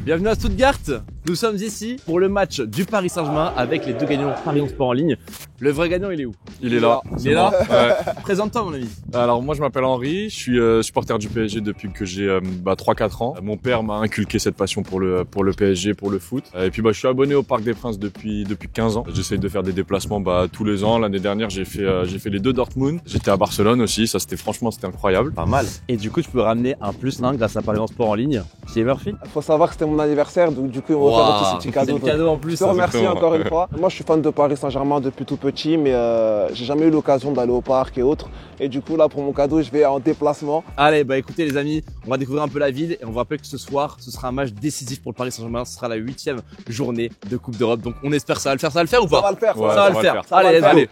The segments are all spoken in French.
Bienvenue à Stuttgart. Nous sommes ici pour le match du Paris Saint-Germain avec les deux gagnants Paris Sport en ligne. Le vrai gagnant, il est où? Il est là. Il est là. Ouais. Présente-toi, mon ami. Alors moi je m'appelle Henri, je suis supporter du PSG depuis que j'ai 3-4 ans. Mon père m'a inculqué cette passion pour le PSG, pour le foot. Et puis je suis abonné au Parc des Princes depuis 15 ans. J'essaye de faire des déplacements tous les ans. L'année dernière j'ai fait les deux Dortmund. J'étais à Barcelone aussi, ça c'était incroyable. Pas mal. Et du coup, tu peux ramener un +1 grâce à Paris Sport en ligne chez Murphy. Faut savoir que c'était mon anniversaire, donc du coup ils m'ont offert aussi ce petit cadeau. C'est le cadeau en plus. Je te remercie Exactement. encore une fois. Moi je suis fan de Paris Saint-Germain depuis tout petit, mais j'ai jamais eu l'occasion d'aller au parc et autres. Et du coup là pour mon cadeau je vais en déplacement. Allez, écoutez les amis, on va découvrir un peu la ville et on va rappeler que ce soir, ce sera un match décisif pour le Paris Saint-Germain. Ce sera la 8e journée de Coupe d'Europe. Donc on espère ça va le faire. Ça va le faire ou pas? Ça va le faire. Ouais, Ça va le faire. Ça va Allez, le faire. allez.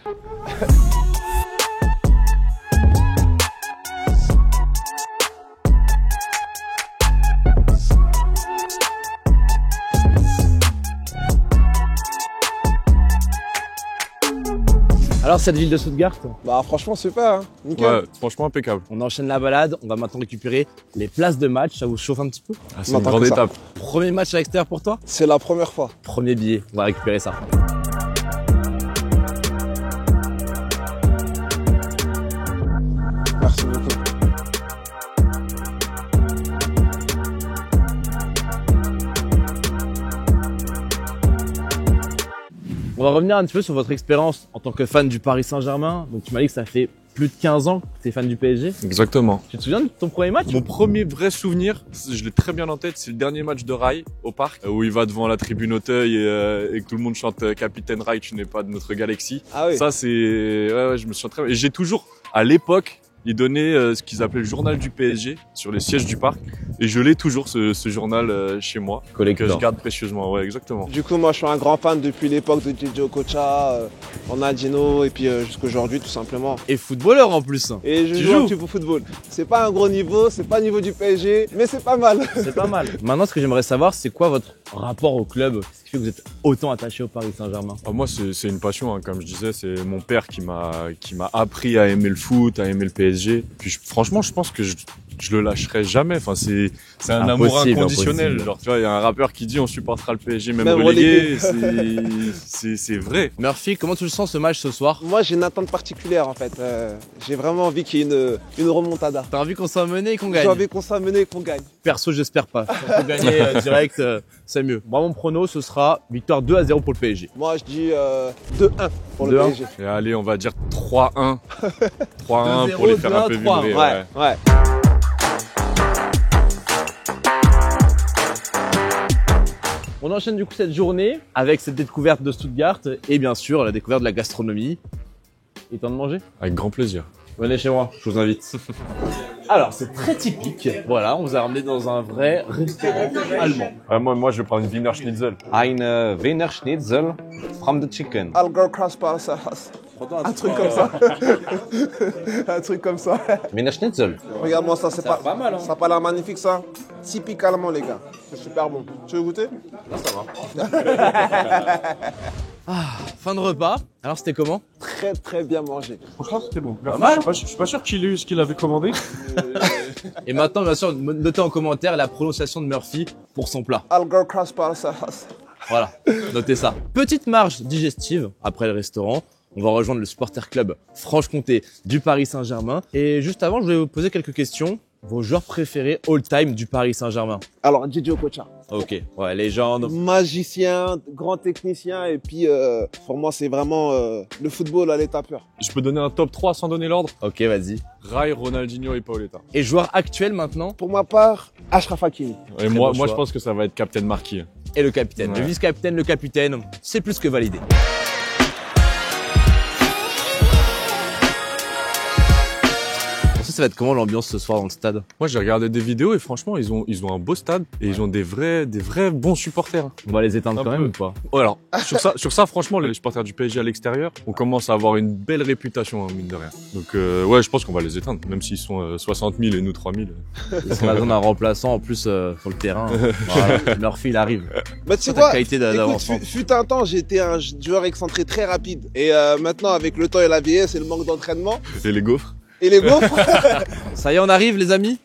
Alors cette ville de Stuttgart, Bah franchement super, hein. Nickel. Ouais, franchement impeccable. on enchaîne la balade, on va maintenant récupérer les places de match, ça vous chauffe un petit peu? C'est Non, une tant grande que ça. étape. Premier match à l'extérieur pour toi? C'est la première fois. Premier billet, on va récupérer ça. Merci beaucoup. On va revenir un petit peu sur votre expérience en tant que fan du Paris Saint-Germain. Donc tu m'as dit que ça fait plus de 15 ans que tu es fan du PSG. Exactement. Tu te souviens de ton premier match? Mon premier vrai souvenir, je l'ai très bien en tête, c'est le dernier match de Rai au parc, où il va devant la tribune Auteuil et que tout le monde chante Capitaine Rai, tu n'es pas de notre galaxie. Ah oui. Ça c'est, ouais, je me souviens très bien. Et j'ai toujours, à l'époque, il donnait ce qu'ils appelaient le journal du PSG sur les sièges du parc. Et je l'ai toujours ce journal chez moi, que je Collector. garde précieusement. Ouais, exactement. Du coup moi je suis un grand fan depuis l'époque de Didier Okocha, Ronaldinho et puis jusqu'aujourd'hui tout simplement. Et footballeur en plus. Et je Tu joue un joues petit peu au football. C'est pas un gros niveau, c'est pas le niveau du PSG, mais c'est pas mal. C'est pas mal. Maintenant, ce que j'aimerais savoir, c'est quoi votre rapport au club? Qu'est-ce qui fait que vous êtes autant attaché au Paris Saint-Germain? Moi, c'est une passion, hein, comme je disais. C'est mon père qui m'a appris à aimer le foot, à aimer le PSG. Puis franchement, je pense que je le lâcherai jamais. Enfin, c'est un amour Impossible, inconditionnel. impossible. Genre, tu vois, il y a un rappeur qui dit on supportera le PSG même Même relégué. C'est vrai. Murphy, comment tu le sens ce match ce soir? Moi j'ai une attente particulière en fait. J'ai vraiment envie qu'il y ait une remontada. T'as envie qu'on soit mené et qu'on J'ai gagne? envie qu'on soit mené et qu'on gagne. Perso, j'espère pas. Si on peut gagner direct, c'est mieux. Moi, mon prono, ce sera victoire 2-0 pour le PSG. Moi je dis 2-1 pour le 2-1. PSG. Et allez, on va dire 3-1. 3-1 pour les faire un peu 2-0, vibrer. Ouais. Ouais. On enchaîne du coup cette journée avec cette découverte de Stuttgart et bien sûr la découverte de la gastronomie. Il est temps de manger? Avec grand plaisir. Venez chez moi, je vous invite. Alors, c'est très typique. Voilà, on vous a ramené dans un vrai restaurant allemand. Moi, je vais prendre une Wiener Schnitzel. Eine Wiener Schnitzel from the chicken. Algar Crossbar un truc comme ça. Un truc comme ça. Wiener Schnitzel. Regarde-moi ça, c'est pas mal, hein. Ça a pas l'air magnifique ça. Typique allemand les gars. C'est super bon. Tu veux goûter? Fin de repas. Alors, c'était comment? Très très bien mangé. Franchement, c'était bon. Pas mal. Je suis pas sûr qu'il ait eu ce qu'il avait commandé. Et maintenant, bien sûr, notez en commentaire la prononciation de Murphy pour son plat. Algar Crossbar Voilà, notez ça. Petite marge digestive après le restaurant. On va rejoindre le supporter club Franche-Comté du Paris Saint-Germain. Et juste avant, je voulais vous poser quelques questions. Vos joueurs préférés all-time du Paris Saint-Germain? Alors Didier Okocha. Ok, ouais, légende. Magicien, grand technicien et puis pour moi c'est vraiment le football à l'état pur. Je peux donner un top 3 sans donner l'ordre. Ok, vas-y. Rai, Ronaldinho et Paoletta. Et joueur actuel maintenant? Pour ma part, Achraf Hakimi. Et bon moi, choix. je pense que ça va être Captain Marquis. Et le capitaine. Ouais. Le vice-capitaine, le capitaine, c'est plus que validé. Ça va être comment l'ambiance ce soir dans le stade? Moi, j'ai regardé des vidéos et franchement, ils ont un beau stade et ils ont des vrais bons supporters. On va les éteindre Un quand peu. même ou pas? Oh, alors, sur ça, franchement, les supporters du PSG à l'extérieur, on commence à avoir une belle réputation, hein, mine de rien. Donc, ouais, je pense qu'on va les éteindre, même s'ils sont 60 000 et nous 3 000. Parce qu'on a besoin d'un remplaçant en plus sur le terrain. Voilà. Murphy, il arrive. Bah tu sais Ta quoi? qualité Écoute, d'avancement. fut un temps, j'étais un joueur excentré très rapide. Et maintenant, avec le temps et la vieillesse et le manque d'entraînement Et les gaufres? et les gaufres, Ça y est, on arrive les amis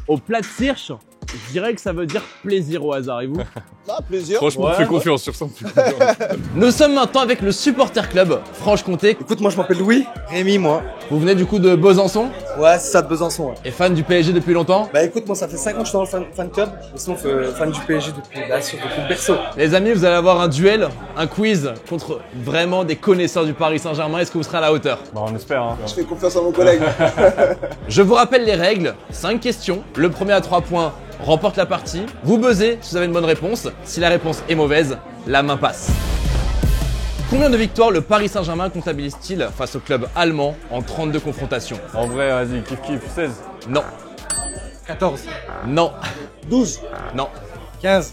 au plat de Cirche. Je dirais que ça veut dire plaisir au hasard, et vous? Ah, plaisir. Franchement, Ouais, fais ouais. confiance sur ça. on fait confiance. Nous sommes maintenant avec le supporter club Franche-Comté. Écoute, moi je m'appelle Louis, Rémi, moi. Vous venez du coup de Besançon Ouais, c'est ça de Besançon. Ouais. et fan du PSG depuis longtemps. Bah écoute, moi ça fait 5 ans que je suis dans le fan club. Et sinon, fan du PSG depuis le berceau. Les amis, vous allez avoir un duel, un quiz contre vraiment des connaisseurs du Paris Saint-Germain. Est-ce que vous serez à la hauteur? Bah, on espère, hein. Je fais confiance à mon collègue. Je vous rappelle les règles. 5 questions. Le premier à 3 points remporte la partie. Vous buzzez si vous avez une bonne réponse. Si la réponse est mauvaise, la main passe. Combien de victoires le Paris Saint-Germain comptabilise-t-il face au club allemand en 32 confrontations? En vrai, vas-y, kiff, 16. Non. 14, Non. 12, Non. 15.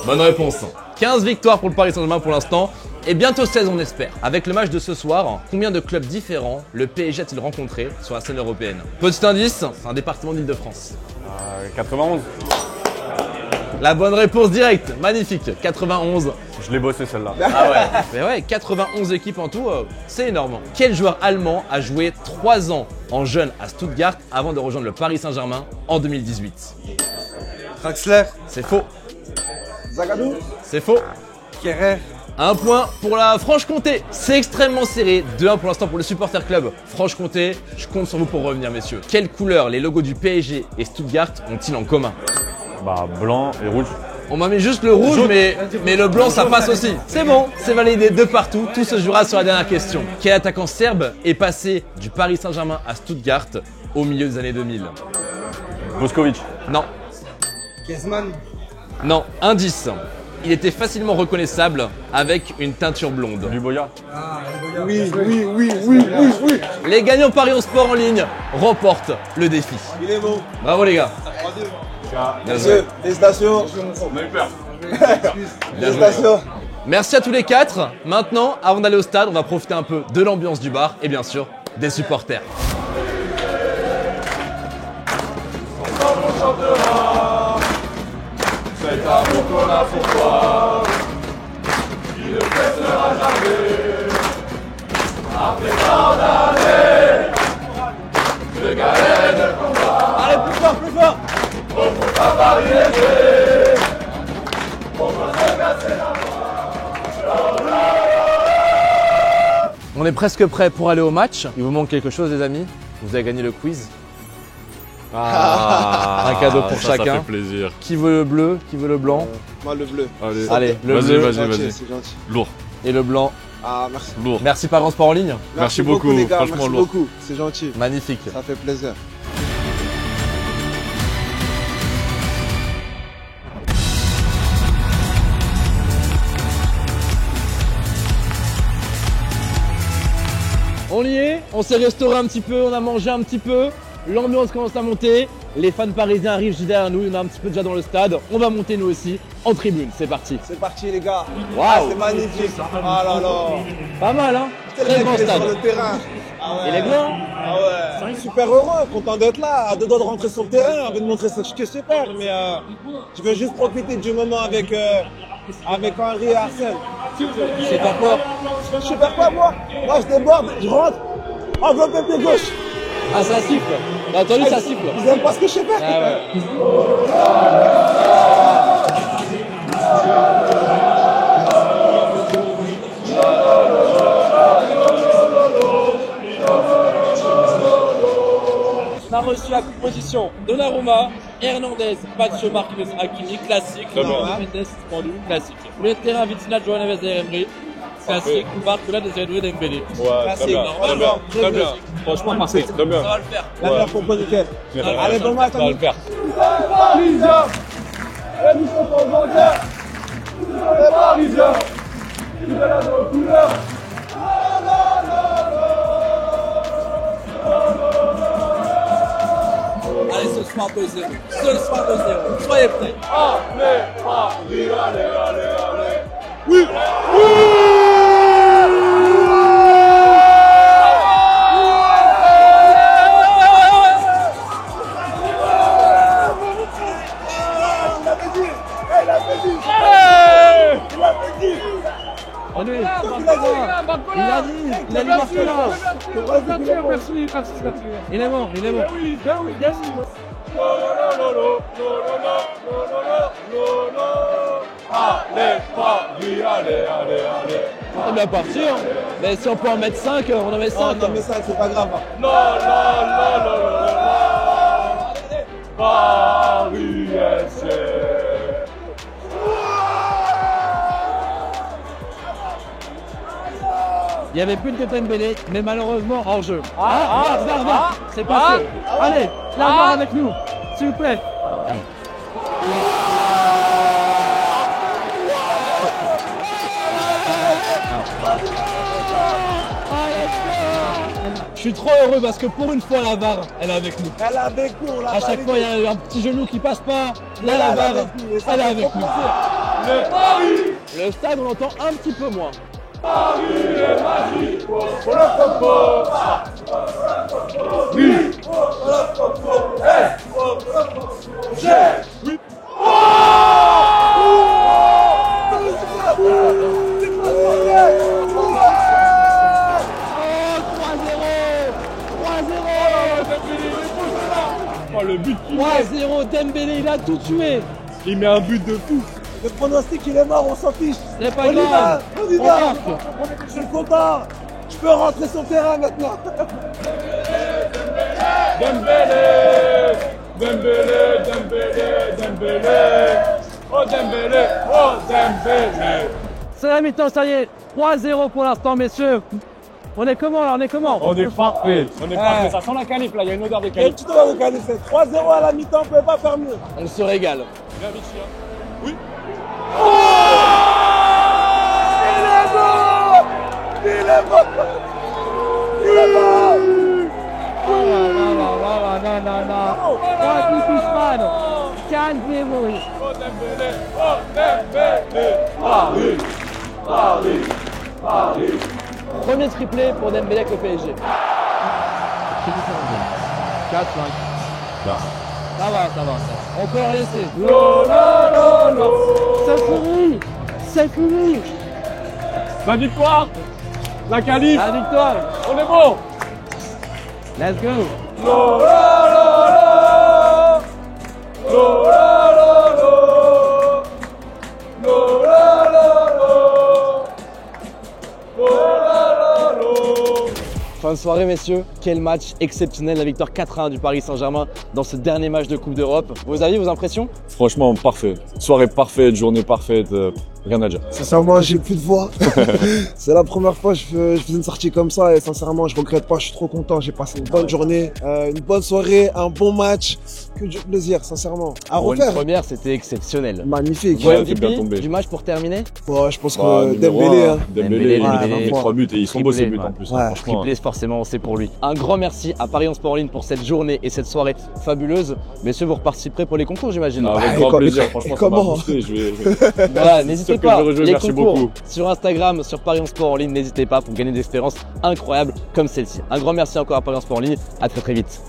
Bonne réponse. 15 victoires pour le Paris Saint-Germain pour l'instant. Et bientôt 16 on espère. Avec le match de ce soir, combien de clubs différents le PSG a-t-il rencontré sur la scène européenne? Petit indice, c'est un département d'Île-de-France. 91. La bonne réponse directe, magnifique, 91. Je l'ai bossé celle-là. Ah ouais. Mais ouais, 91 équipes en tout, c'est énorme. Quel joueur allemand a joué 3 ans en jeune à Stuttgart avant de rejoindre le Paris Saint-Germain en 2018? Draxler, C'est faux, Zagadou. c'est faux. Kerrer. Un point pour la Franche-Comté. C'est extrêmement serré. 2-1 pour l'instant pour le supporter club Franche-Comté. Je compte sur vous pour revenir, messieurs. Quelle couleur les logos du PSG et Stuttgart ont-ils en commun? Bah, blanc et rouge. On m'a mis juste le rouge, mais le blanc, ça passe aussi. C'est bon, c'est validé de partout. Tout se jouera sur la dernière question. Quel attaquant serbe est passé du Paris Saint-Germain à Stuttgart au milieu des années 2000? Boskovic. Non, Griezmann. non. Indice. Il était facilement reconnaissable avec une teinture blonde. Luboya. Oui. Les gagnants Paris au sport en ligne remportent le défi. Il est bon. Bravo les gars. Bien joué. Félicitations. Félicitations. Merci à tous les 4. Maintenant, avant d'aller au stade, on va profiter un peu de l'ambiance du bar et bien sûr des supporters. Allez, plus fort, plus fort. On est presque prêt pour aller au match. Il vous manque quelque chose, les amis? Vous avez gagné le quiz. Ah, Un cadeau pour ça chacun. fait plaisir. Qui veut le bleu? Qui veut le blanc? Moi, le bleu. Allez, Allez, le vas-y, bleu vas-y, Gentil, vas-y. c'est gentil. Lourd, et le blanc. Ah, merci. lourd. Merci Paris Sport en ligne. Merci beaucoup, les gars. franchement, Merci lourd. beaucoup. C'est gentil. Magnifique. Ça fait plaisir. On y est, on s'est restauré un petit peu, on a mangé un petit peu, l'ambiance commence à monter, les fans parisiens arrivent juste derrière nous, il y en a un petit peu déjà dans le stade, on va monter nous aussi en tribune, c'est parti. C'est parti, les gars. Waouh. Ah, c'est magnifique. Ah là là. Pas mal hein, très grand Il est stade. sur le terrain. Ah ouais. Il est bien. Ah ouais. Super heureux, content d'être là, à deux doigts de rentrer sur le terrain, envie de montrer ce que je sais faire, mais je veux juste profiter du moment avec Henri et Arsène. C'est pas fort. Je sais pas moi, je déborde, je rentre, enveloppé pied gauche. Ah ça siffle, t'as entendu ça siffle. Ils aiment pas ce que je sais faire. Ah ouais. On a reçu la composition Donnarumma, Hernandez, Pacho, Marquinhos, Hakimi, classique. Mendes, suspendu, classique. Pour le terrain, Vitinha, João Neves et Emery, classique. Barcola, Désiré Dembélé. Classique. Très bien. Franchement, parfait. Très bien. Ça va le faire. La meilleure compositeur. Allez, bon match, Ça va le faire. Allez, ce soir 2-0. Ce soir 2-0. Soyez prêts. Il a dit Barcola. Il est bon, il est bon. Allez, Paris, allez, allez, allez. On va partir, mais si on peut en mettre 5, on en met 5. Non, mais ça, c'est pas grave. Non, non, non, non, non, non. Paris FC. Il n'y avait plus de Dembélé, mais malheureusement hors jeu. C'est passé. Allez, la barre avec nous, s'il vous plaît. Je suis trop heureux parce que pour une fois la VAR, elle est avec nous. Elle est avec nous, là. À chaque fois, il y a un petit genou qui passe pas. Là, la VAR, elle est avec nous. Le stade, on l'entend un petit peu moins. Oh, le but qu'il 3-0, Dembélé, il a tout tué. il met un but de fou. Le pronostic, il est mort, on s'en fiche. C'est pas On y va, grave. on y On va. marque. Je suis content. Je peux rentrer sur le terrain maintenant. Dembélé, Dembélé, Dembélé, Dembélé. Oh Dembélé, oh Dembélé. C'est la mi-temps, ça y est. 3-0 pour l'instant, messieurs. On est comment là? On est comment? On est parfait. On est parfait. Ça sent la qualif là, il y a une odeur de Et qualif. tu dois regarder, c'est 3-0 à la mi-temps, on peut pas faire mieux. On se régale. Viens Vichy, hein. Oui. Il est bon. Il est bon. Calmez-vous. Oh Dembélé, oh Dembélé. Paris, Paris, Paris. Premier triplé pour Dembélé avec le PSG. 4-5. Ça va. On peut leur laisser. C'est fini. La victoire, la qualif, La victoire. on est bon. Let's go. Fin de soirée, messieurs. Quel match exceptionnel, la victoire 4-1 du Paris Saint-Germain dans ce dernier match de Coupe d'Europe. Vos avis, vos impressions? Franchement, parfait. Soirée parfaite, journée parfaite, rien à dire. Sincèrement, j'ai plus de voix. C'est la première fois que je faisais une sortie comme ça et sincèrement, je regrette pas. Je suis trop content. J'ai passé une bonne journée, une bonne soirée, un bon match. Que du plaisir, sincèrement. À Pour une refaire. première, c'était exceptionnel. Magnifique. Ouais, MVP t'es bien tombé. du match pour terminer? Ouais, je pense Bah, que numéro Dembélé, un, hein. Dembélé, il Dembélé, met 3 buts et ils sont beaux ces triplé, buts en ouais. plus. Ouais. hein, franchement. Triplé, forcément, c'est pour lui. Un grand merci à Paris en Sport en ligne pour cette journée et cette soirée fabuleuse. Messieurs, vous reparticiperez pour les concours, j'imagine. Avec et grand com- plaisir, et franchement, ça comment m'a boosté. Je vais... Voilà, n'hésitez sûr que pas. je vais rejouer, Les merci concours beaucoup. sur Instagram, sur Paris en Sport en ligne, n'hésitez pas pour gagner des expériences incroyables comme celle-ci. Un grand merci encore à Paris en Sport en ligne. À très vite.